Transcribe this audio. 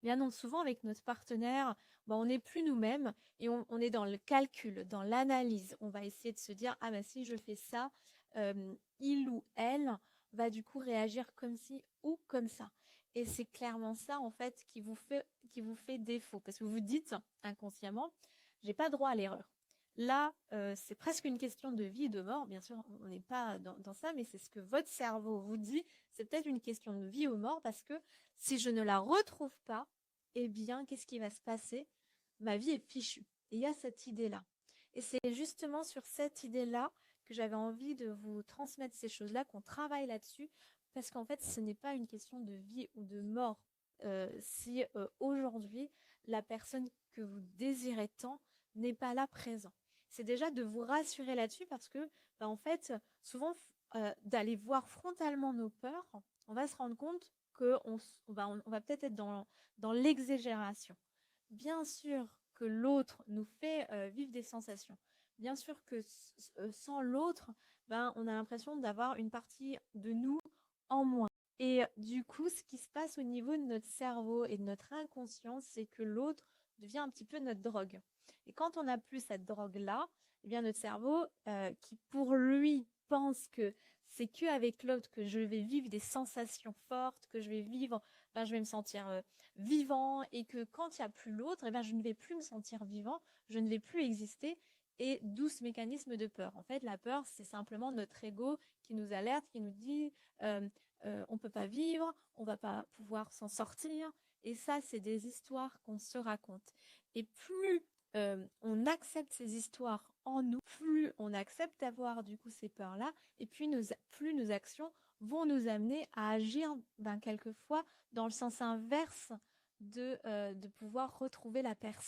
Bien non, souvent avec notre partenaire, on n'est plus nous-mêmes et on est dans le calcul, dans l'analyse. On va essayer de se dire, ah ben si je fais ça, il ou elle va du coup réagir comme ci ou comme ça. Et c'est clairement ça en fait qui vous fait défaut. Parce que vous vous dites inconsciemment, j'ai pas droit à l'erreur. Là, c'est presque une question de vie et de mort. Bien sûr, on n'est pas dans ça, mais c'est ce que votre cerveau vous dit. C'est peut-être une question de vie ou mort parce que si je ne la retrouve pas, eh bien, qu'est-ce qui va se passer? Ma vie est fichue. Et il y a cette idée-là. Et c'est justement sur cette idée-là que j'avais envie de vous transmettre ces choses-là, qu'on travaille là-dessus, parce qu'en fait, ce n'est pas une question de vie ou de mort. Si aujourd'hui, la personne que vous désirez tant n'est pas là présent. C'est déjà de vous rassurer là-dessus parce que, en fait, souvent, d'aller voir frontalement nos peurs, on va se rendre compte qu'on va peut-être être dans l'exagération. Bien sûr que l'autre nous fait vivre des sensations. Bien sûr que sans l'autre, on a l'impression d'avoir une partie de nous en moins. Et du coup, ce qui se passe au niveau de notre cerveau et de notre inconscience, c'est que l'autre devient un petit peu notre drogue. Et quand on n'a plus cette drogue-là, eh bien notre cerveau, qui pour lui pense que c'est qu'avec l'autre que je vais vivre des sensations fortes, que je vais me sentir vivant, et que quand il n'y a plus l'autre, je ne vais plus me sentir vivant, je ne vais plus exister. Et d'où ce mécanisme de peur. En fait, la peur, c'est simplement notre ego qui nous alerte, qui nous dit euh, on ne peut pas vivre, on ne va pas pouvoir s'en sortir. Et ça, c'est des histoires qu'on se raconte. Et plus on accepte ces histoires en nous, plus on accepte d'avoir du coup ces peurs-là, et puis plus nos actions vont nous amener à agir quelquefois dans le sens inverse de pouvoir retrouver la personne.